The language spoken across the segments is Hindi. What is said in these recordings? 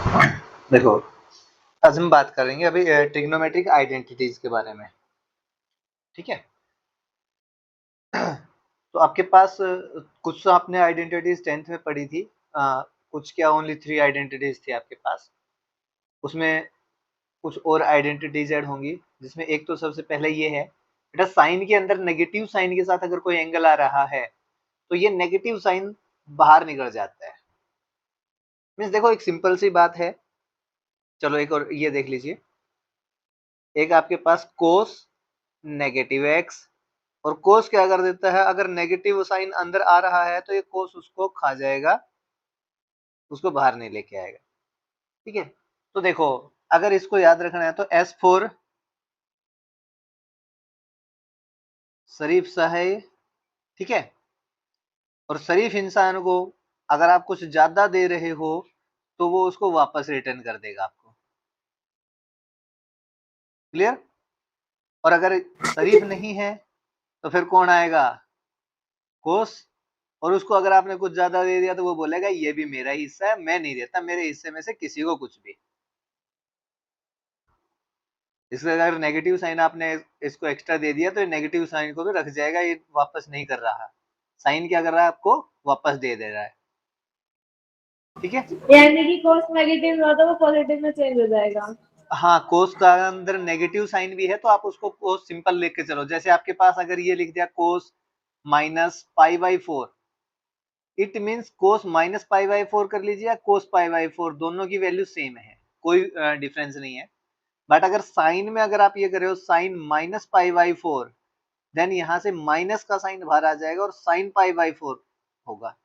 देखो, आज हम बात करेंगे अभी ट्रिग्नोमेट्रिक आइडेंटिटीज के बारे में। ठीक है। तो आपके पास कुछ तो आपने आइडेंटिटीज 10th में पढ़ी थी। कुछ क्या, ओनली 3 आइडेंटिटीज थी आपके पास। उसमें कुछ और आइडेंटिटीज ऐड होंगी, जिसमें एक तो सबसे पहले ये है बेटा, साइन के अंदर नेगेटिव साइन के साथ अगर कोई एंगल आ रहा है तो ये नेगेटिव साइन बाहर निकल जाता है। मीन्स देखो, एक सिंपल सी बात है। चलो एक और ये देख लीजिए। एक आपके पास कोस नेगेटिव एक्स, और कोस क्या कर देता है, अगर नेगेटिव साइन अंदर आ रहा है तो ये कोस उसको खा जाएगा, उसको बाहर नहीं लेके आएगा। ठीक है। तो देखो, अगर इसको याद रखना है तो एस फोर शरीफ सा है ये। ठीक है। और शरीफ इंसान को अगर आप कुछ ज्यादा दे रहे हो तो वो उसको वापस रिटर्न कर देगा आपको। क्लियर। और अगर शरीफ नहीं है तो फिर कौन आएगा, कोस। और उसको अगर आपने कुछ ज्यादा दे दिया तो वो बोलेगा ये भी मेरा ही हिस्सा है, मैं नहीं देता मेरे हिस्से में से किसी को कुछ भी। इसलिए अगर नेगेटिव साइन आपने इसको एक्स्ट्रा दे दिया तो ये नेगेटिव साइन को भी रख जाएगा, ये वापस नहीं कर रहा। साइन क्या कर रहा है, आपको वापस दे दे रहा है। ठीक है। यानी कि कोस नेगेटिव हुआ तो वो पॉजिटिव में चेंज हो जाएगा। हाँ, कोस का अंदर नेगेटिव साइन भी है तो आप उसको कोस सिंपल लिख के चलो। जैसे आपके पास अगर ये लिख दिया कोस minus pi by four, it means cos minus pi by four कर लीजिए या कोस पाई बाई फोर, दोनों की वैल्यू सेम है, कोई डिफरेंस नहीं है। बट अगर साइन में अगर आप ये कर रहे हो sine minus pi by four, then यहां से माइनस का साइन बाहर आ जाएगा और साइन पाई बाई फोर होगा।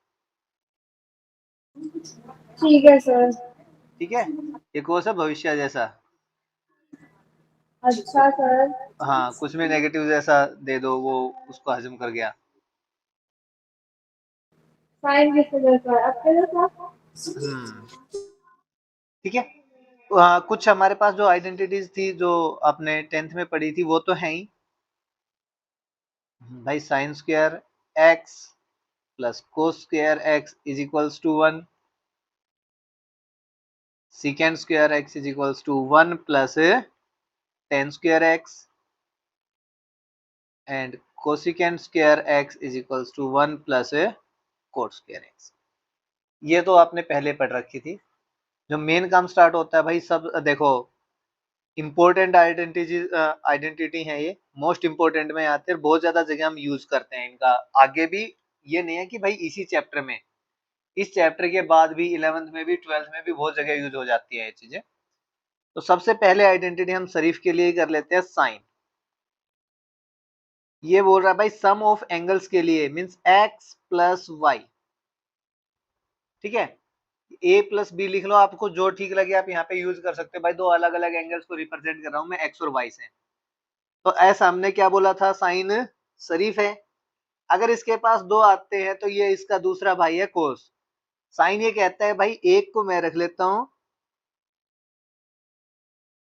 ठीक है सर। ठीक है। ये कोस है भविष्य जैसा। अच्छा सर। हाँ, कुछ भी नेगेटिव जैसा दे दो वो उसको हजम कर गया। साइन किससे जैसा है, आपके जैसा? हम्म। ठीक है। कुछ हमारे पास जो आइडेंटिटीज थी जो आपने 10th में पढ़ी थी वो तो है ही भाई। Sine square x plus cos square x is equals to one, secant square x is equals to one plus tan square x, and cosecant square x is equals to one plus cot square x. ये तो आपने पहले पढ़ रखी थी। जो मेन काम स्टार्ट होता है भाई, सब देखो, इंपॉर्टेंट आइडेंटिटी है ये, मोस्ट इंपॉर्टेंट में आते हैं, बहुत ज्यादा जगह हम यूज करते हैं इनका। आगे भी ये नहीं है कि भाई इसी चैप्टर में, इस चैप्टर के बाद भी 11th में भी 12th में भी बहुत जगह यूज हो जाती है ये चीजें। तो सबसे पहले आइडेंटिटी हम शरीफ के लिए कर लेते हैं, साइन। ये बोल रहा है भाई सम ऑफ एंगल्स के लिए, मींस एक्स प्लस वाई। ठीक है। ए प्लस बी लिख लो, आपको जो ठीक लगे आप यहाँ पे यूज कर सकते हो भाई। दो अलग अलग एंगल्स को रिप्रेजेंट कर रहा हूं मैं, एक्स और वाई से। तो ऐसा हमने क्या बोला था, साइन शरीफ है। अगर इसके पास दो आते हैं तो ये इसका दूसरा भाई है कोस। साइन ये कहता है भाई एक को मैं रख लेता हूं,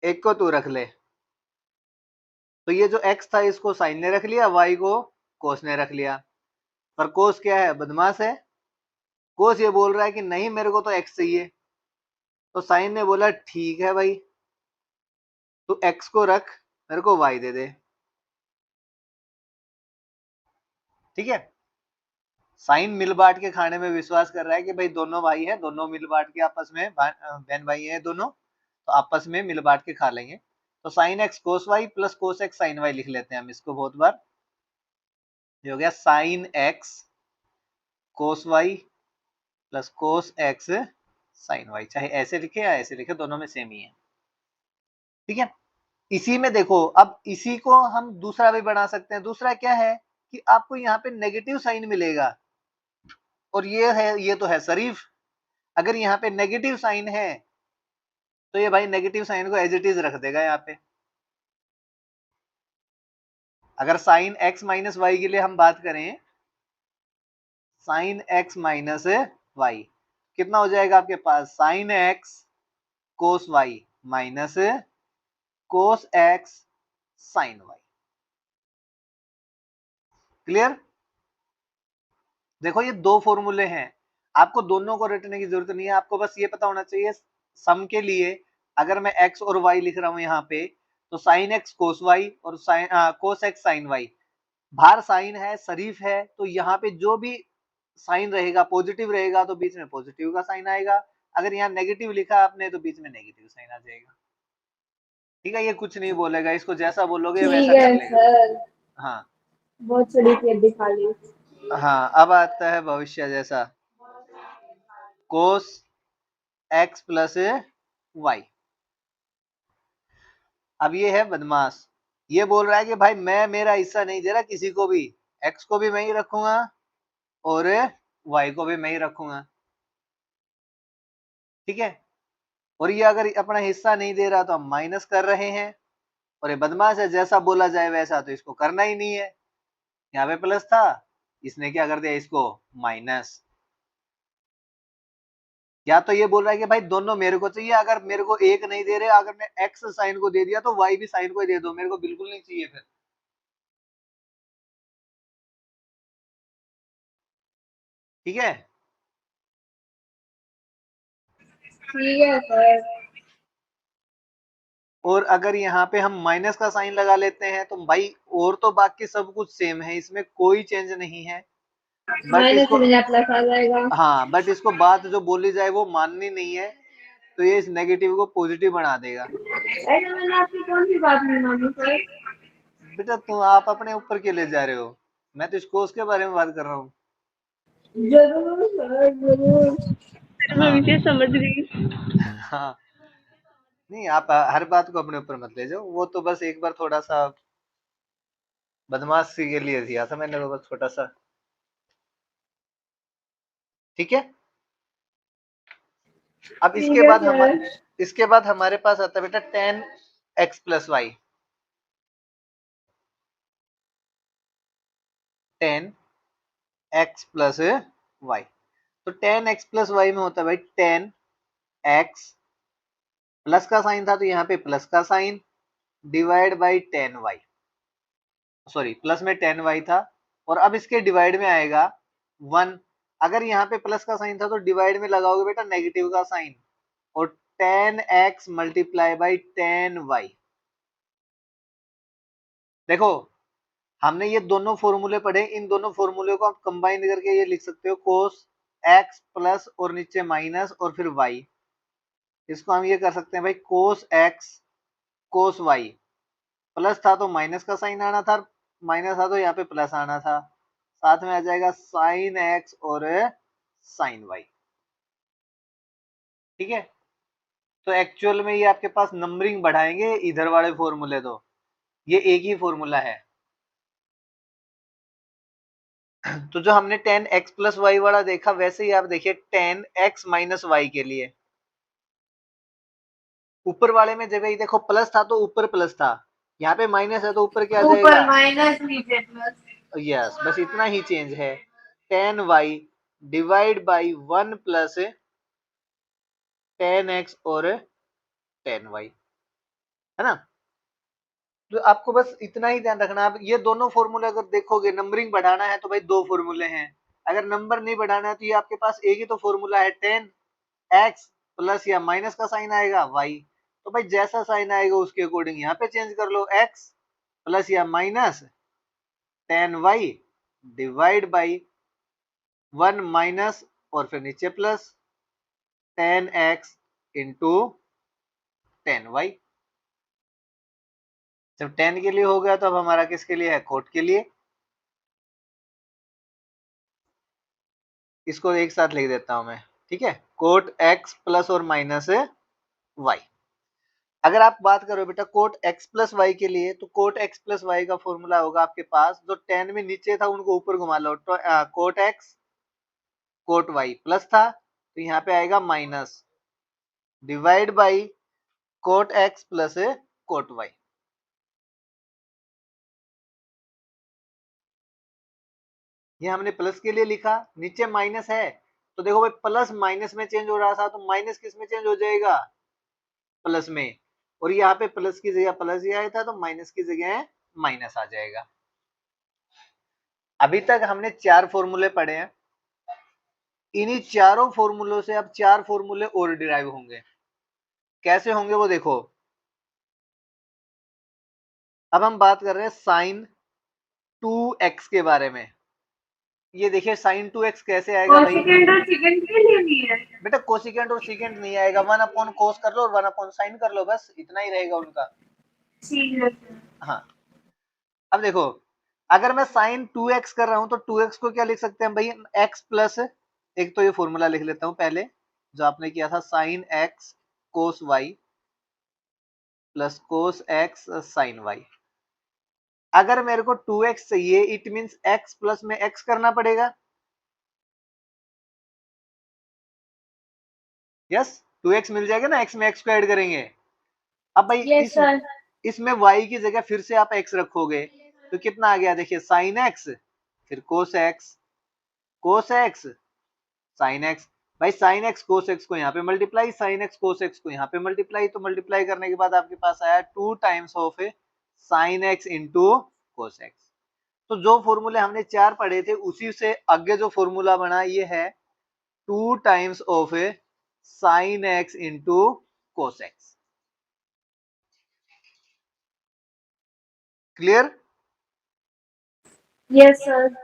एक को तू रख ले। तो ये जो एक्स था इसको साइन ने रख लिया, वाई को कोस ने रख लिया। पर कोस क्या है, बदमाश है। कोस ये बोल रहा है कि नहीं मेरे को तो एक्स चाहिए। तो साइन ने बोला ठीक है भाई, तू एक्स को रख, मेरे को वाई दे दे। ठीक है। साइन मिल बांट के खाने में विश्वास कर रहा है कि भाई दोनों भाई हैं, दोनों मिल बांट के आपस में बहन भाई हैं दोनों, तो आपस में मिल बांट के खा लेंगे। तो sine x cos y plus cos x sine y लिख लेते हैं हम इसको बहुत बार। ये हो गया sine x cos y plus cos x sine y, चाहे ऐसे लिखे या ऐसे लिखे, दोनों में सेम ही है। ठीक है। इसी में देखो, अब इसी को हम दूसरा भी बना सकते हैं। दूसरा क्या है कि आपको यहाँ पे नेगेटिव साइन मिलेगा, और ये है, ये तो है शरीफ। अगर यहाँ पे नेगेटिव साइन है तो ये भाई नेगेटिव साइन को एज इट इज रख देगा यहाँ पे। अगर साइन एक्स माइनस वाई के लिए हम बात करें, साइन एक्स माइनस वाई कितना हो जाएगा आपके पास, sine x cos y minus cos x sine y. Clear. देखो ये दो फॉर्मूले हैं, आपको दोनों को रटने की जरूरत नहीं है, आपको बस ये पता होना चाहिए सम के लिए अगर मैं x और y लिख रहा हूं यहाँ पे, तो साइन x कोस y और कोस x साइन y, बाहर साइन है, शरीफ है, तो यहाँ पे जो भी साइन रहेगा पॉजिटिव रहेगा तो बीच में पॉजिटिव का साइन आएगा, अगर यहाँ नेगेटिव लिखा आपने तो बीच में नेगेटिव साइन आ जाएगा। ठीक है, ये कुछ नहीं बोलेगा, इसको जैसा बोलोगे ठीक वैसा कर है लेगा। सर, हाँ बहुत सही खेल दिखा ली। हाँ, अब आता है भविष्य जैसा, कोस x प्लस वाई। अब ये है बदमाश, ये बोल रहा है कि भाई मैं मेरा हिस्सा नहीं दे रहा किसी को भी, x को भी मैं ही रखूंगा और y को भी मैं ही रखूंगा। ठीक है, और ये अगर अपना हिस्सा नहीं दे रहा तो हम माइनस कर रहे हैं, और ये बदमाश है, जैसा बोला जाए वैसा तो इसको करना ही नहीं है। यहाँ पे प्लस था, इसने क्या कर दिया, इसको माइनस। या तो ये बोल रहा है कि भाई दोनों मेरे को चाहिए, अगर मेरे को एक नहीं दे रहे, अगर मैं एक्स साइन को दे दिया तो वाई भी साइन को ही दे दो, मेरे को बिल्कुल नहीं चाहिए फिर। ठीक है, ठीक है सर। और अगर यहाँ पे हम माइनस का साइन लगा लेते हैं तो भाई और तो बाकी सब कुछ सेम है, इसमें कोई चेंज नहीं है, बट माइनस इसको, से मेरा प्लस आ जाएगा। हाँ बट इसको बात जो बोली जाए वो माननी नहीं है, तो ये इस नेगेटिव को पॉजिटिव बना देगा। ऐसा मैंने आपकी कौन सी बात नहीं मानी सर? बेटा तुम आप अपने ऊपर के ले जा रहे हो, मैं तो इसको उसके बारे में बात कर रहा हूँ। जरूर सर, जरूर। मैं हाँ विषय समझ गई। हाँ, नहीं आप हर बात को अपने ऊपर मत ले जाओ, वो तो बस एक बार थोड़ा सा बदमाशी के लिए दिया था मैंने, वो बस छोटा सा। ठीक है, अब ठीक है सर। इसके बाद हमारे पास आता है बेटा tan x plus y. Tan x plus y, तो टेन एक्स प्लस वाई में होता है भाई टेन एक्स, प्लस का साइन था तो यहाँ पे प्लस का sine, divide by tan y, sorry plus में टेन वाई था, और अब इसके डिवाइड में आएगा वन। अगर यहाँ पे प्लस का साइन था तो डिवाइड में लगाओगे बेटा नेगेटिव का साइन, और tan x multiply by tan y. देखो हमने ये दोनों फॉर्मूले पढ़े, इन दोनों फॉर्मूले को आप कंबाइन करके ये लिख सकते हो कोस एक्स प्लस और नीचे माइनस और फिर वाई। इसको हम ये कर सकते हैं भाई cos x cos y, plus था तो माइनस का साइन आना था, माइनस था तो यहाँ पे प्लस आना था, साथ में आ जाएगा साइन एक्स और साइन वाई। ठीक है, तो एक्चुअल में ये आपके पास नंबरिंग बढ़ाएंगे इधर वाले फॉर्मूले, तो ये एक ही फॉर्मूला है। तो जो हमने टेन एक्स प्लस वाई वाला देखा, वैसे ही आप देखिए टेन एक्स माइनस वाई के लिए, ऊपर वाले में जब ये देखो प्लस था तो ऊपर प्लस था, यहाँ पे माइनस है तो ऊपर क्या ऊपर जाएगा, माइनस नीचे प्लस। यस बस इतना ही चेंज है। Tan y divide by one plus tan x और टेन वाई, है ना। तो आपको बस इतना ही ध्यान रखना, आप ये दोनों फॉर्मूले अगर देखोगे, नंबरिंग बढ़ाना है तो भाई दो फॉर्मूले हैं, अगर नंबर नहीं बढ़ाना है तो ये आपके पास एक ही तो फॉर्मूला है, टेन एक्स प्लस या माइनस का साइन आएगा वाई, तो भाई जैसा साइन आएगा उसके अकॉर्डिंग यहाँ पे चेंज कर लो, एक्स प्लस या minus tan y divide by one minus और फिर नीचे plus tan x into tan y. जब टेन के लिए हो गया तो अब हमारा किसके लिए है, कोट के लिए। इसको एक साथ लिख देता हूं मैं, ठीक है, कोट एक्स प्लस और माइनस वाई। अगर आप बात करो बेटा कोट एक्स प्लस वाई के लिए, तो कोट एक्स प्लस वाई का फॉर्मूला होगा आपके पास, जो टेन में नीचे था उनको ऊपर घुमा लो, तो cot x cot y, plus था तो यहाँ पे आएगा minus, divide by cot x plus cot y. ये हमने प्लस के लिए लिखा, नीचे माइनस है तो देखो भाई प्लस माइनस में चेंज हो रहा था, तो माइनस किस में चेंज हो जाएगा, प्लस में, और यहाँ पे प्लस की जगह प्लस ही आया था तो माइनस की जगह माइनस आ जाएगा। अभी तक हमने चार फॉर्मूले पढ़े हैं, इन्हीं चारों फॉर्मूलों से अब चार फॉर्मूले और डिराइव होंगे। कैसे होंगे वो देखो। अब हम बात कर रहे हैं साइन 2x के बारे में। ये देखिए साइन 2x कैसे आएगा भाई। कोसेकेंड और सेकेंड के लिए नहीं है बेटा कोसिकेंट और सीकेंट नहीं आएगा, 1 अपॉन कोस कर लो और 1 अपॉन साइन कर लो, बस इतना ही रहेगा उनका। ठीक है सर। हाँ अब देखो, अगर मैं साइन 2x कर रहा हूं तो 2x को क्या लिख सकते हैं भाई, x प्लस, एक तो ये फॉर्मूला लिख लेता हूं पहले जो आपने किया था, sine x cos y plus cos x sine y। अगर मेरे को 2x चाहिए इट मींस x प्लस में x करना पड़ेगा। यस 2x मिल जाएगा ना, x में x को ऐड करेंगे। अब भाई यस सर। इसमें y की जगह फिर से आप x रखोगे तो कितना आ गया, देखिए साइन x फिर कोस x साइन x। भाई साइन x कोस x को यहाँ पे मल्टीप्लाई, साइन x कोस x को यहाँ पे मल्टीप्लाई, तो मल्टीप्लाई करने के बाद आपके पास आया 2 times of sign x into cos x। तो जो फॉर्मूले हमने 4 पढ़े थे उसी से आगे जो फॉर्मूला बना ये है 2 times of sign x into cos x। Clear? Yes sir.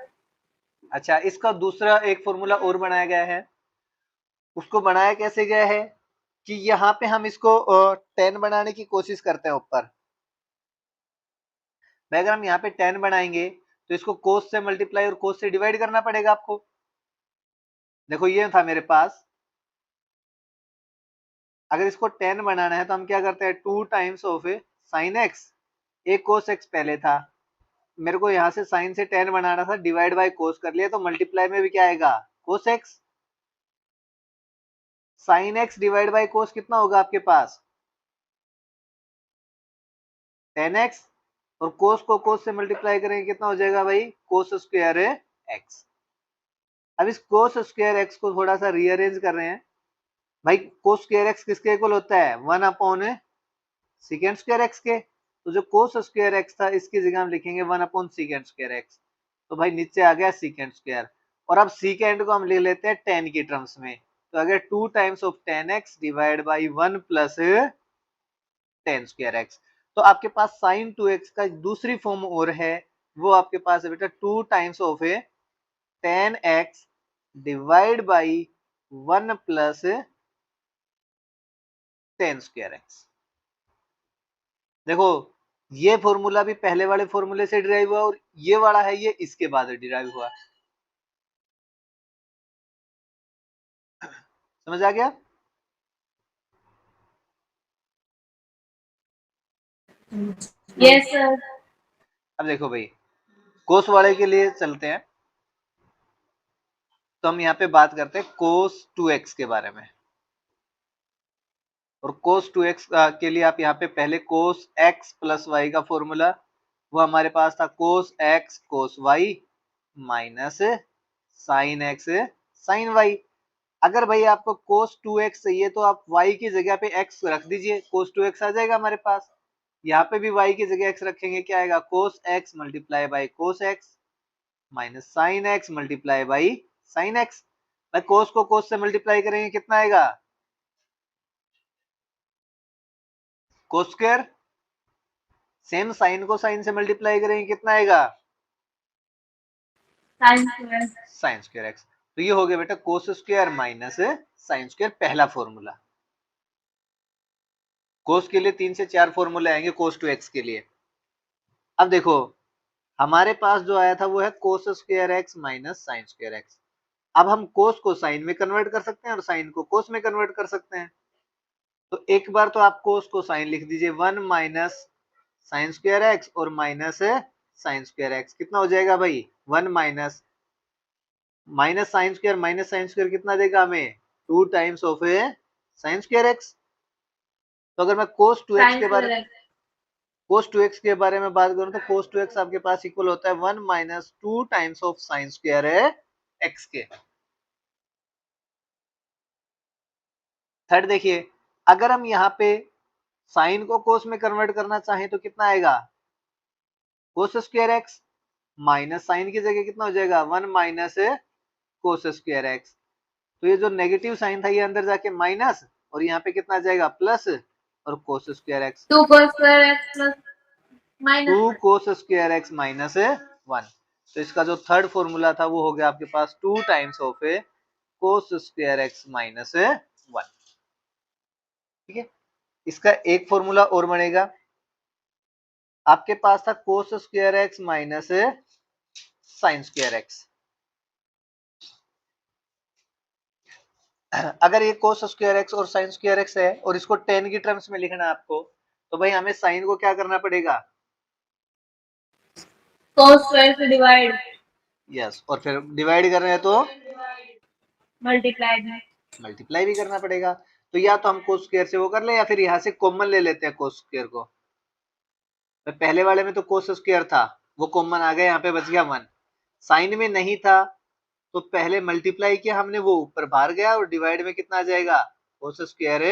अच्छा इसका दूसरा एक फॉर्मूला और बनाया गया है, उसको बनाया कैसे गया है कि यहाँ पे हम इसको 10 बनाने की कोशिश करते हैं ऊपर। भाई अगर हम यहाँ पे 10 बनाएंगे तो इसको कोस से मल्टीप्लाई और कोस से डिवाइड करना पड़ेगा आपको। देखो ये था मेरे पास, अगर इसको 10 बनाना है तो हम क्या करते हैं 2 टाइम्स ऑफ साइन एक्स, एक कोस एक्स पहले था, मेरे को यहाँ से साइन से 10 बनाना था, डिवाइड बाय कोस कर लिया तो मल्टीप्लाई में भी क्या आएगा कोस x. Sine x divide by cos कितना होगा आपके पास 10x, और कोस को कोस से मल्टीप्लाई करेंगे कितना हो जाएगा भाई कोस स्क्वायर एक्स। अब इस कोस स्क्वायर एक्स को थोड़ा सा रीअरेंज कर रहे हैं। भाई कोस स्क्वायर एक्स किसके इक्वल होता है 1 अपॉन सेकेंड स्क्वायर एक्स के, तो जो कोस स्क्वायर एक्स था इसकी जगह हम लिखेंगे 1 अपॉन सेकेंड स्क्वायर एक्स। तो भाई नीचे आ गया सेकेंड स्क्वायर, और अब सेकेंड को हम लिख लेते हैं 10 की टर्म्स में, तो अगर 2 times of 10x divide by 1 plus 10 square x. तो आपके पास साइन 2x का दूसरी फॉर्म और है, वो आपके पास है बेटा 2 times of 10x divide by 1 plus 10 square x. देखो ये फॉर्मूला भी पहले वाले फॉर्मूले से डिराइव हुआ, और ये वाला है ये इसके बाद डिराइव हुआ। समझ आ गया? Yes sir. अब देखो भाई कोस वाले के लिए चलते हैं, तो हम यहाँ पे बात करते हैं कोस 2x के बारे में। और कोस 2x के लिए आप यहाँ पे पहले कोस x प्लस वाई का फॉर्मूला, वो हमारे पास था cos x cos y minus sine x sine y। अगर भाई आपको कोस 2x चाहिए तो आप y की जगह पे x रख दीजिए, कोस 2x आ जाएगा हमारे पास। यहाँ पे भी y की जगह x रखेंगे, क्या आएगा cos x multiply by cos x minus sine x multiply by sine x। भाई कोस को कोस से मल्टीप्लाई करेंगे कितना आएगा कोस स्क्वायर, सेम साइन को साइन से मल्टीप्लाई करेंगे कितना आएगा sine square. Sign square x. तो ये हो गया बेटा cos square minus sine square, पहला फॉर्मूला। कोस के लिए 3 से 4 फॉर्मूले आएंगे कोस 2x के लिए। अब देखो हमारे पास जो आया था वो है कोस square x minus sign square x. अब हम कोस को साइन में कन्वर्ट कर सकते हैं और साइन को कोस में कन्वर्ट कर सकते हैं। तो एक बार तो आप कोस को साइन लिख दीजिए 1 माइनस साइन स्क्वायर एक्स और माइनस साइन स्क्वायर एक्स, कितना हो जाएगा भाई 1 माइनस माइनस साइन स्क्वायर कितना देगा हमें 2 times of sign square x. तो अगर मैं कोस 2x साइन के बारे स्क्वायर। कोस 2x के बारे में बात करूं तो कोस 2x आपके पास इक्वल होता है 1 minus 2 times of sign square x के। थर्ड देखिए, अगर हम यहाँ पे साइन को कोस में कन्वर्ट करना चाहें तो कितना आएगा cos square x minus sine की जगह कितना हो जाएगा 1 माइनस कोस स्क्वायर एक्स। तो ये जो नेगेटिव साइन था ये अंदर जाके माइनस, और यहाँ पे कितना आ जाएगा प्लस, और cos square x, 2 cos square x plus two minus 1. Cos square x minus 1। तो इसका जो थर्ड फॉर्मूला था वो हो गया आपके पास 2 times of A cos square x minus 1। ठीक है, इसका एक फॉर्मूला और बनेगा, आपके पास था कोस square x minus sign square x. अगर ये कोस स्क्वायर एक्स और साइन स्क्वायर एक्स है और इसको टेन की टर्म्स में लिखना है आपको, तो भाई हमें साइन को क्या करना पड़ेगा, Cos square से divide, यस, और फिर डिवाइड कर रहे हैं तो multiply भी. मल्टीप्लाई भी करना पड़ेगा। तो या तो हम कोस स्क्वायर से वो कर ले या फिर यहाँ से कॉमन ले लेते हैं कोस स्क्वायर को। तो पहले वाले में तो कोस स्क्वायर था, वो कॉमन आ गया, यहाँ पे बच गया 1। साइन में नहीं था तो पहले मल्टीप्लाई किया हमने, वो ऊपर बाहर गया, और डिवाइड में कितना आ जाएगा, कोस स्क्वायर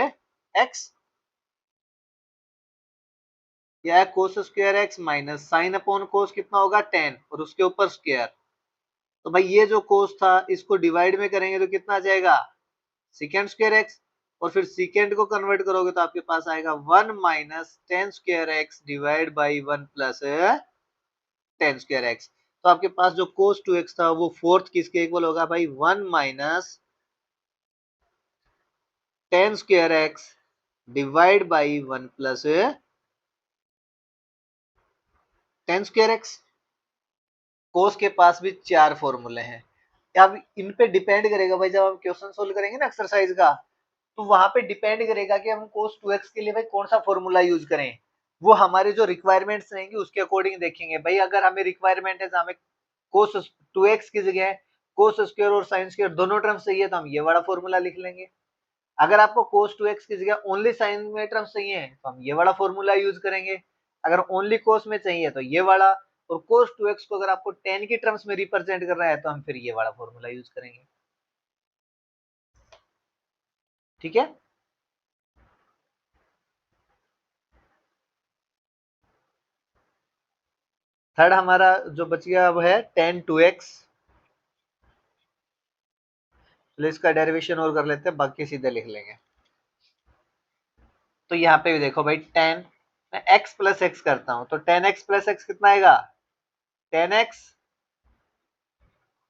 एक्स, या कोस square x minus sine upon कोस कितना होगा 10 और उसके ऊपर स्क्वायर। तो भाई ये जो कोस था इसको डिवाइड में करेंगे तो कितना आ जाएगा, सेकेंड स्क्वायर एक्स, और फिर सेकेंड को कन्वर्ट करोगे तो आपके पास आएगा 1 minus 10 square x divide by 1 plus 10 square x. तो आपके पास जो कोस 2x था वो फोर्थ किसके इक्वल होगा भाई, 1 minus 10 square x divide by 1 plus 10 square x. Cos के पास भी 4 फॉर्मूले हैं, अब इन पे डिपेंड करेगा भाई, जब हम क्वेश्चन सोल्व करेंगे ना एक्सरसाइज का, तो वहां पे डिपेंड करेगा कि हम कोस 2x के लिए भाई कौन सा फॉर्मूला यूज करें। वो हमारे जो रिक्वायरमेंट्स रहेंगी उसके अकॉर्डिंग देखेंगे। भाई अगर हमें रिक्वायरमेंट है हमें कोस 2x की जगह कोस स्क्वायर और साइन स्क्वायर दोनों टर्म्स चाहिए तो हम ये वाला फॉर्मूला लिख लेंगे। अगर आपको कोस 2x की जगह ओनली साइन में टर्म्स चाहिए तो हम ये वाला फॉर्मूला यूज करेंगे। अगर ओनली कोस में चाहिए तो ये वाला, और कोस 2x को अगर आपको 10 की टर्म्स में रिप्रेजेंट करना है तो हम फिर ये वाला फॉर्मूला यूज करेंगे। ठीक है, थर्ड हमारा जो बच गया वो है tan 2x। चलिए इसका डेरिवेशन और कर लेते हैं, बाकी सीधे लिख लेंगे। तो यहाँ पे भी देखो भाई tan, मैं x प्लस एक्स करता हूं तो tan x प्लस एक्स कितना आएगा, tan x,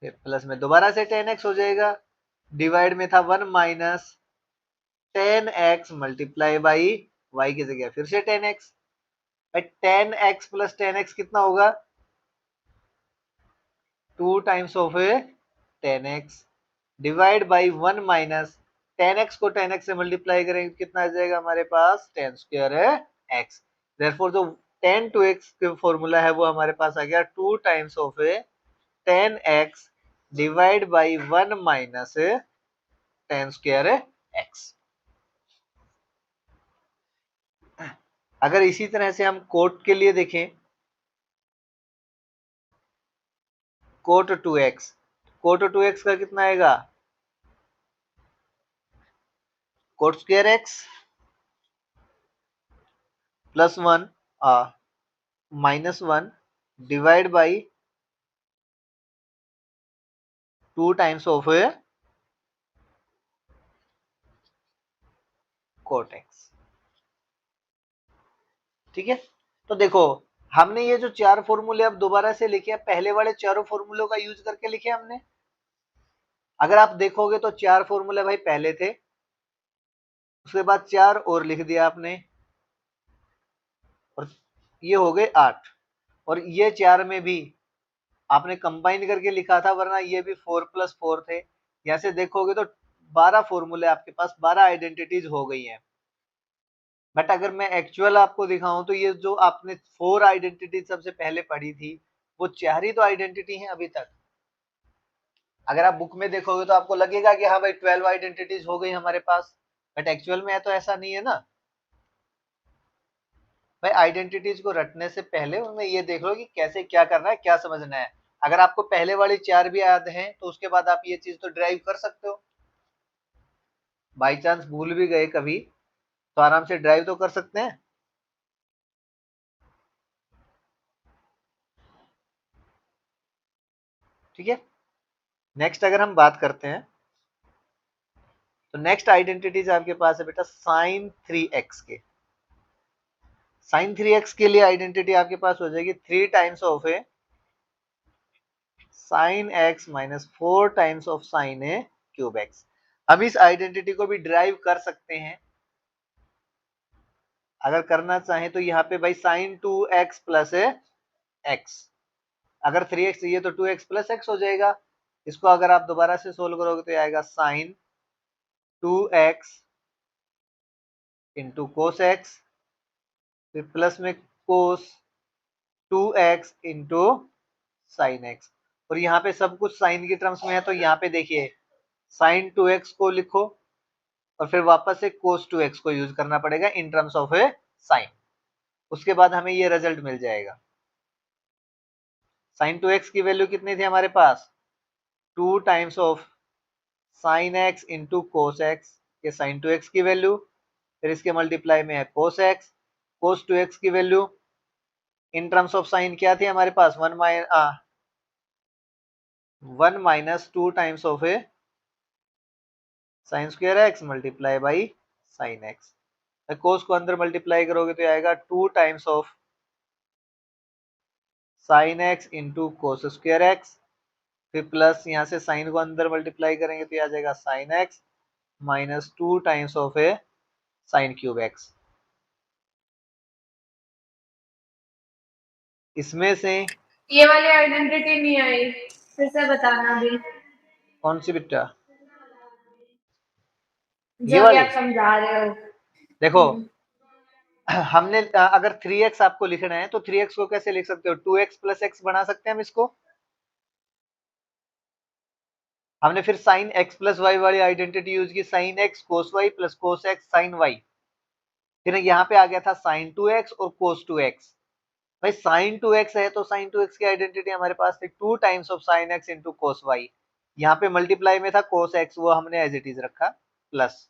फिर प्लस में दोबारा से tan x हो जाएगा, डिवाइड में था 1 minus tan x multiply by y की जगह फिर से tan x। भाई tan x plus tan x कितना होगा, 2 times of tan x divide by 1 minus tan x को tan x से मल्टीप्लाई करेंगे कितना आ जाएगा हमारे पास tan स्क्वायर x। देयरफॉर जो tan 2x के फॉर्मूला है वो हमारे पास आ गया 2 times of tan x divide by 1 minus tan square x। अगर इसी तरह से हम कोट के लिए देखें, कोट 2x, कोट 2x का कितना आएगा, cot square x plus 1 minus 1 divide by 2 times of cot x। ठीक है, तो देखो हमने ये जो 4 फॉर्मूले अब दोबारा से लिखे हैं, पहले वाले चारों फॉर्मूलों का यूज करके लिखे हमने। अगर आप देखोगे तो 4 फॉर्मूले भाई पहले थे, उसके बाद 4 और लिख दिया आपने, और ये हो गए 8, और ये 4 में भी आपने कंबाइन करके लिखा था, वरना ये भी 4 प्लस 4 थे। यहाँ से देखोगे तो 12 फॉर्मूले आपके पास, 12 आइडेंटिटीज हो गई हैं। बट अगर मैं एक्चुअल आपको दिखाऊं तो ये जो आपने 4 आइडेंटिटी सबसे पहले पढ़ी थी वो 4 ही तो आइडेंटिटी हैं अभी तक। अगर आप बुक में देखोगे तो आपको लगेगा कि हाँ भाई 12 आइडेंटिटीज हो गई हमारे पास, बट एक्चुअल में है तो ऐसा नहीं है ना भाई। आइडेंटिटीज को रटने से पहले उनमें ये देख लो कि कैसे क्या करना है, क्या समझना है। अगर आपको पहले वाली 4 भी याद हैं तो उसके बाद आप ये चीज तो ड्राइव कर सकते हो। बाई चांस भूल भी गए कभी तो आराम से ड्राइव तो कर सकते हैं। ठीक है, नेक्स्ट अगर हम बात करते हैं तो नेक्स्ट आइडेंटिटीज आपके पास है बेटा साइन 3x के। साइन 3x के लिए आइडेंटिटी आपके पास हो जाएगी 3 times of a sine x minus 4 times of sine a cube x. हम इस आइडेंटिटी को भी ड्राइव कर सकते हैं अगर करना चाहें तो। यहाँ पे भाई साइन 2x प्लस एक्स, अगर 3x चाहिए तो 2x प्लस एक्स हो जाएगा। इसको अगर आप दोबारा से सोल्व करोगे तो आएगा sine 2x into cos x, फिर प्लस में cos 2x into sine x. और यहाँ पे सब कुछ साइन की टर्म्स में है तो यहाँ पे देखिए साइन 2x को लिखो और फिर वापस से कोस 2x को यूज करना पड़ेगा in terms of a sine. उसके बाद हमें ये रिजल्ट मिल जाएगा। साइन 2x की वैल्यू कितनी थी हमारे पास, 2 times of sine x into cos x, ये साइन 2x की वैल्यू, फिर इसके मल्टीप्लाई में है कोस एक्स। कोस 2x की value in terms of sine क्या थी हमारे पास, 1 minus 2 times of a sine square x multiply by sine x. Cos को अंदर मल्टीप्लाई करोगे तो आएगा 2 times of sine x into cos square x, फिर प्लस यहाँ से साइन को अंदर मल्टीप्लाई करेंगे तो आ जाएगा sine x minus 2 times of a sign cube x. इसमें से ये वाली आइडेंटिटी नहीं आई, फिर से बताना अभी। कौन सी बेटा, ये जो भी वाली आप समझा रहे हो। देखो हमने अगर 3x आपको लिखना है तो 3x को कैसे लिख सकते हो, 2x प्लस एक्स बना सकते हैं हम इसको। हमने फिर साइन x प्लस वाई वाली आइडेंटिटी यूज की, sine x cos y plus cos x sine y। फिर यहाँ पे आ गया था साइन 2x और कोस 2x। भाई साइन 2x है तो साइन 2x की आइडेंटिटी हमारे पास थी 2 times of sign x into cos y। यहाँ पे मल्टीप्लाई में था कोस x, वो हमने एज इट इज रखा प्लस,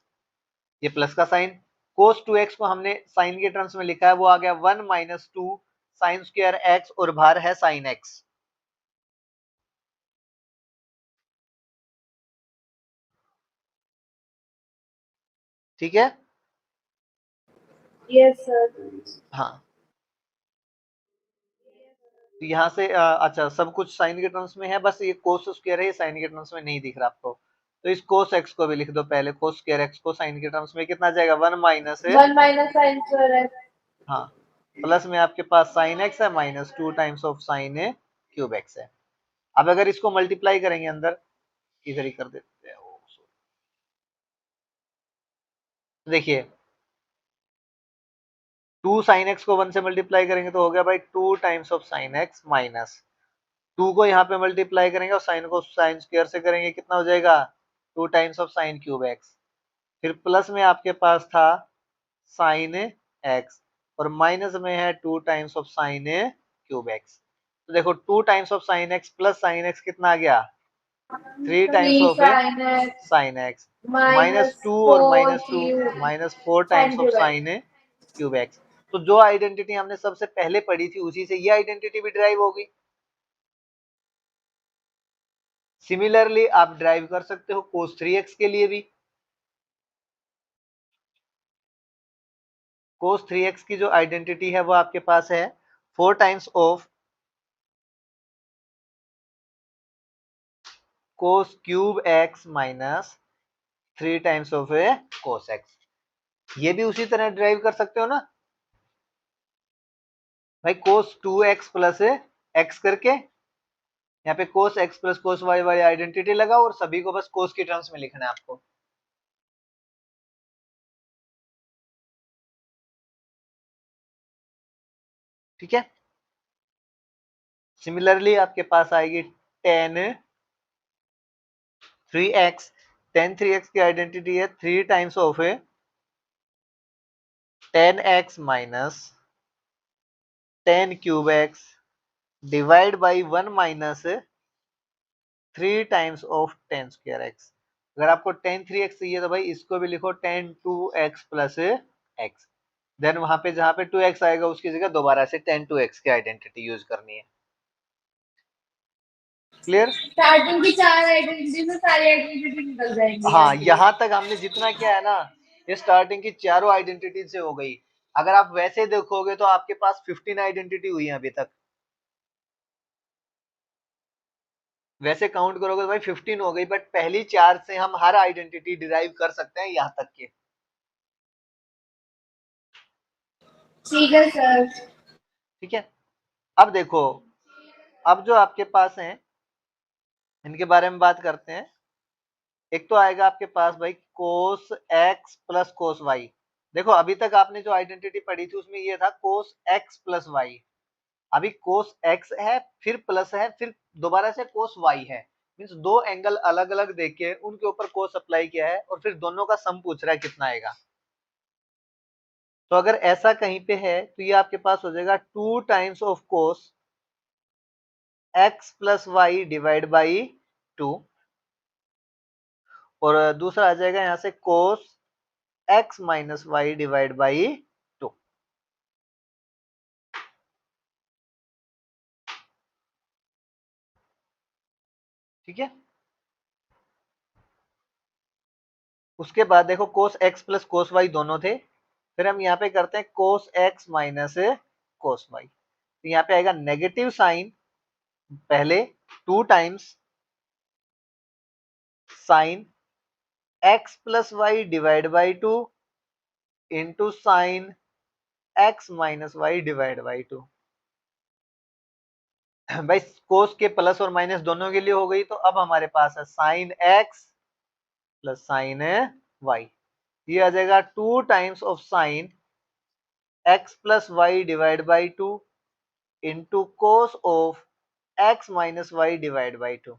ये प्लस का साइन। कोस 2x को हमने साइन के टर्म्स में लिखा है, वो आ गया 1 माइनस 2 साइन स्क्वायर एक्स और बाहर है साइन एक्स। ठीक है, यस सर। हाँ। तो यहाँ से अच्छा सब कुछ साइन के टर्म्स में है, बस ये कोस स्क्वायर है, ये साइन के टर्म्स में नहीं दिख रहा आपको। तो इस कोस एक्स को भी लिख दो पहले, कोस स्क्वायर एक्स को साइन के टर्म्स में कितना आ जाएगा, 1 माइनस है, 1 माइनस साइन स्क्वायर एक्स। हाँ, प्लस में आपके पास साइन एक्स है minus 2 times of sine a cube x है। अब अगर इसको मल्टीप्लाई करेंगे अंदर, इधर ही कर देते हैं, देखिए 2 साइन एक्स को 1 से मल्टीप्लाई करेंगे तो हो गया भाई 2 times of sine x minus 2 को यहाँ पे मल्टीप्लाई करेंगे और साइन को साइन स्क्वायर से करेंगे, कितना हो जाएगा 2 times of sine cube x. फिर प्लस में आपके पास था साइन एक्स और माइनस में है 2 times of sine cube x. तो देखो 2 times of sine x plus sine x कितना आ गया, 3 times 3 of sine x sine x minus minus 2 और 4 minus 2 cube minus 4 sine times of cube x. Sine cube x. तो जो आइडेंटिटी हमने सबसे पहले पढ़ी थी उसी से ये आइडेंटिटी भी ड्राइव होगी। सिमिलरली आप ड्राइव कर सकते हो cos 3x के लिए भी। cos 3x की जो आइडेंटिटी है वो आपके पास है 4 times of cos cube x minus 3 times of A cos x। ये भी उसी तरह ड्राइव कर सकते हो ना भाई, cos 2x प्लस x करके यहाँ पे cos x plus cos y वाली आइडेंटिटी लगाओ और सभी को बस cos की टर्म्स में लिखना है आपको। ठीक है, सिमिलरली आपके पास आएगी tan 3x। tan 3x की आइडेंटिटी है 3 times of A tan x minus tan cube x divide by 1 minus 3 times of tan square x। अगर आपको tan 3x चाहिए तो भाई इसको भी लिखो tan 2x plus x। Then वहां पे जहां पे 2x आएगा उसकी जगह दोबारा से tan 2x की आइडेंटिटी यूज करनी है। क्लियर, स्टार्टिंग की 4 आइडेंटिटी में सारी आइडेंटिटी निकल जाएंगी हाँ ऐसे। यहाँ तक हमने जितना किया है ना ये स्टार्टिंग की चारों आइडेंटिटी से हो गई। अगर आप वैसे देखोगे तो आपके पास 15 आइडेंटिटी हुई है अभी तक, वैसे काउंट करोगे तो भाई 15 हो गई, बट पहली 4 से हम हर आइडेंटिटी डिराइव कर सकते हैं यहाँ तक के। ठीक है सर। ठीक है, अब देखो, अब जो आपके पास है इनके बारे में बात करते हैं। एक तो आएगा आपके पास भाई cos x plus cos y. देखो अभी तक आपने जो आइडेंटिटी पढ़ी थी उसमें ये था कोस एक्स प्लस वाई, अभी कोस एक्स है फिर प्लस है फिर दोबारा से कोस वाई है, मीन्स दो एंगल अलग अलग देके उनके ऊपर कोस अप्लाई किया है और फिर दोनों का सम पूछ रहा है कितना आएगा। तो अगर ऐसा कहीं पे है तो ये आपके पास हो जाएगा 2 times of cos x plus y divide by 2, और दूसरा आ जाएगा यहां से cos x minus y divide by 2। ठीक है, उसके बाद देखो cos x plus cos y दोनों थे, फिर हम यहाँ पे करते हैं cos x minus cos y, तो यहाँ पे आएगा नेगेटिव साइन पहले 2 times sine x plus y divide by 2 into sine x minus y divide by 2। भाई कोस के प्लस और माइनस दोनों के लिए हो गई, तो अब हमारे पास है sine x plus sine y, ये आ जाएगा 2 times of sine x plus y divide by 2 into cos of x minus y divide by 2।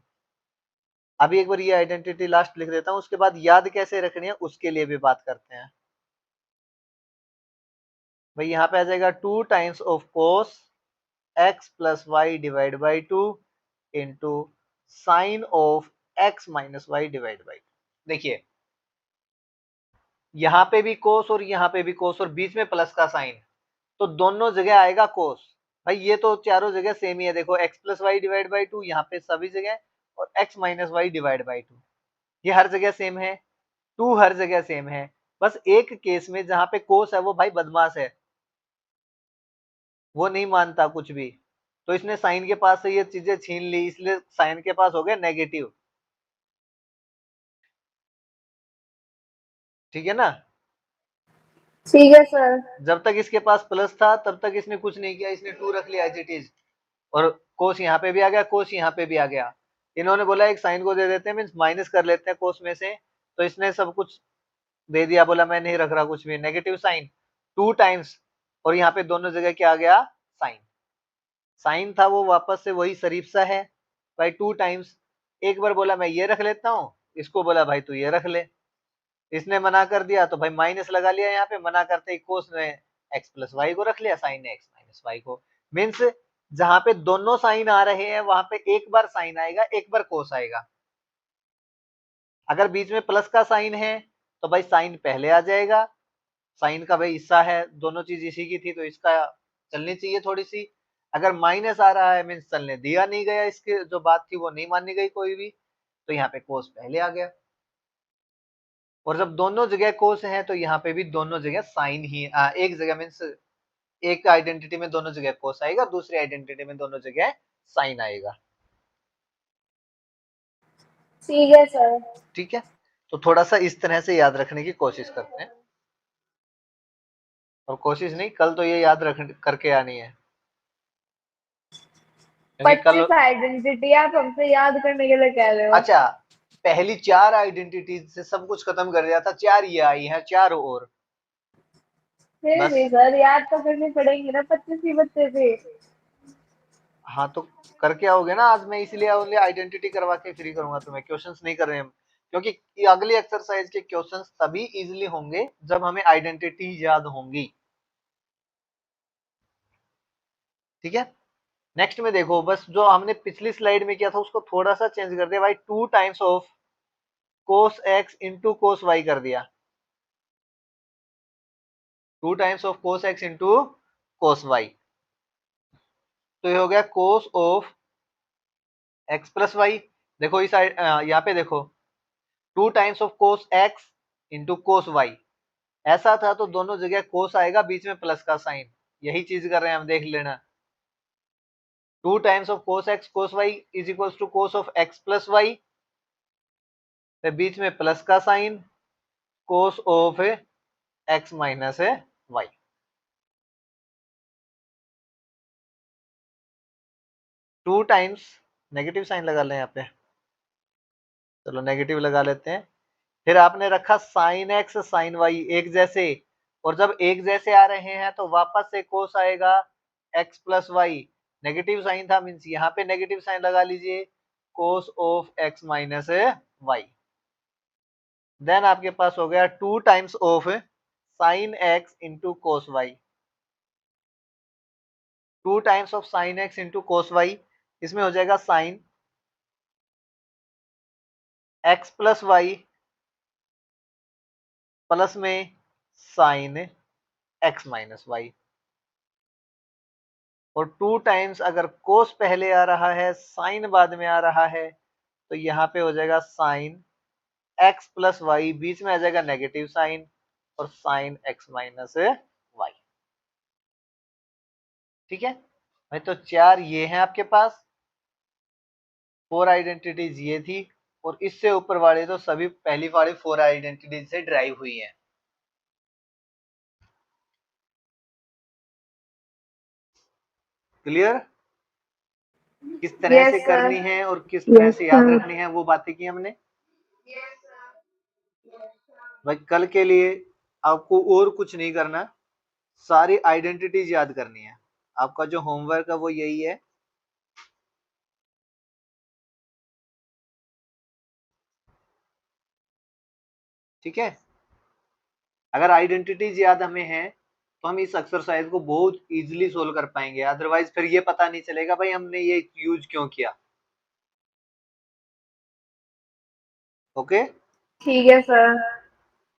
अभी एक बार ये आइडेंटिटी लास्ट लिख देता हूं, उसके बाद याद कैसे रखनी है उसके लिए भी बात करते हैं। भाई यहाँ पे आ जाएगा 2 times of cos x plus y divide by 2 into sine of x minus y divide by 2। देखिए यहाँ पे भी कोस और यहाँ पे भी कोस और बीच में प्लस का साइन, तो दोनों जगह आएगा कोस। भाई ये तो चारों जगह सेम ही है, देखो x plus y divide by 2 यहाँ पे सभी जगह, और x minus y divide by 2 ये हर जगह सेम है, 2 हर जगह सेम है। बस एक केस में जहां पे कोस है वो भाई बदमाश है, वो नहीं मानता कुछ भी, तो इसने साइन के पास से ये चीजें छीन ली, इसलिए साइन के पास हो गया नेगेटिव। ठीक है ना, ठीक है सर। जब तक इसके पास प्लस था तब तक इसने कुछ नहीं किया, इसने 2 रख लिया एज इट इज, और कोस यहाँ पे भी आ गया, कोस यहाँ पे भी आ गया। इन्होंने बोला एक साइन को दे देते हैं, मीन्स माइनस कर लेते हैं कोस में से, तो इसने सब कुछ दे दिया, बोला मैं नहीं रख रहा कुछ भी, नेगेटिव साइन 2 टाइम्स, और यहाँ पे दोनों जगह क्या आ गया साइन, साइन था वो वापस से वही शरीफ सा है भाई 2 टाइम्स। एक बार बोला मैं ये रख लेता हूँ, इसको बोला भाई तू ये रख ले, इसने मना कर दिया तो भाई माइनस लगा लिया, यहाँ पे मना करते ही कोस ने एक्स प्लस वाई को रख लिया, साइन ने एक्स माइनस वाई को। मीन्स जहां पे दोनों साइन आ रहे हैं वहां पे एक बार साइन आएगा एक बार कोस आएगा। अगर बीच में प्लस का साइन है तो भाई साइन पहले आ जाएगा, साइन का भाई हिस्सा है, दोनों चीज इसी की थी तो इसका चलनी चाहिए थोड़ी सी। अगर माइनस आ रहा है मीन्स चलने दिया नहीं गया, इसके जो बात थी वो नहीं मानी गई कोई भी, तो यहाँ पे कोस पहले आ गया। और जब दोनों जगह कोस है तो यहाँ पे भी दोनों जगह साइन ही एक जगह मीन्स एक आइडेंटिटी में दोनों जगह कोस आएगा, दूसरी आइडेंटिटी में दोनों जगह साइन आएगा। ठीक है सर। ठीक है, तो थोड़ा सा इस तरह से याद रखने की कोशिश करते हैं, और कोशिश नहीं कल तो ये याद रख करके आनी है, क्योंकि कल। 25 आइडेंटिटी आप हमसे याद करने के लिए कह रहे हो? अच्छा, पहली 4 आइडेंटिटीज से सब कुछ खत्म कर दिया था, 4 ये आई है, 4 और फिर बस। भी सर याद तो करनी पड़ेगी ना, 25 ही बच्चे थे। हाँ तो करके आओगे ना आज, मैं इसलिए ओनली आइडेंटिटी करवा के फ्री करूंगा तुम्हें, क्वेश्चंस नहीं कर रहे हैं, क्योंकि अगली एक्सरसाइज के क्वेश्चंस तभी इजीली होंगे जब हमें आइडेंटिटी याद होंगी। ठीक है, नेक्स्ट में देखो, बस जो हमने पिछली स्लाइड में किया था उसको थोड़ा सा चेंज कर दिया भाई, 2 times of cos x into cos y कर दिया, 2 times of cos x into cos y, तो ये हो गया cos of x plus y. देखो इस यहाँ पे देखो 2 times of cos x into cos y, ऐसा था तो दोनों जगह कोस आएगा, बीच में प्लस का साइन, यही चीज कर रहे हैं हम, देख लेना। 2 times of cos x cos y is equal to cos of x plus y, फिर बीच में प्लस का sine, cos of x minus y. Two times, negative sine लगा लें यहाँ पे, चलो नेगेटिव लगा लेते हैं। फिर आपने रखा साइन एक्स साइन वाई एक जैसे, और जब एक जैसे आ रहे हैं तो वापस से कोस आएगा x plus y, negative sine था मीन्स यहाँ पे नेगेटिव साइन लगा लीजिए, cos of x minus y. Then आपके पास हो गया 2 times of sine x into cos y, 2 times of sine x into cos y, इसमें हो जाएगा sine x plus y plus में साइन एक्स माइनस वाई, और 2 टाइम्स अगर कोस पहले आ रहा है साइन बाद में आ रहा है तो यहाँ पे हो जाएगा साइन एक्स प्लस वाई, बीच में आ जाएगा नेगेटिव साइन, और साइन एक्स माइनस वाई। ठीक है भाई, तो 4 ये हैं आपके पास, 4 आइडेंटिटीज ये थी, और इससे ऊपर वाले तो सभी पहली वाली 4 आइडेंटिटीज से ड्राइव हुई हैं। क्लियर? किस तरह यस से सर। करनी है और किस तरह से याद रखनी है वो बातें की हमने। भाई कल के लिए आपको और कुछ नहीं करना, सारी आइडेंटिटीज याद करनी है। आपका जो होमवर्क है वो यही है। ठीक है, अगर आइडेंटिटीज याद हमें है तो हम इस एक्सरसाइज को बहुत इजीली सोल्व कर पाएंगे, अदरवाइज फिर ये पता नहीं चलेगा भाई हमने ये यूज क्यों किया। ओके ठीक है सर।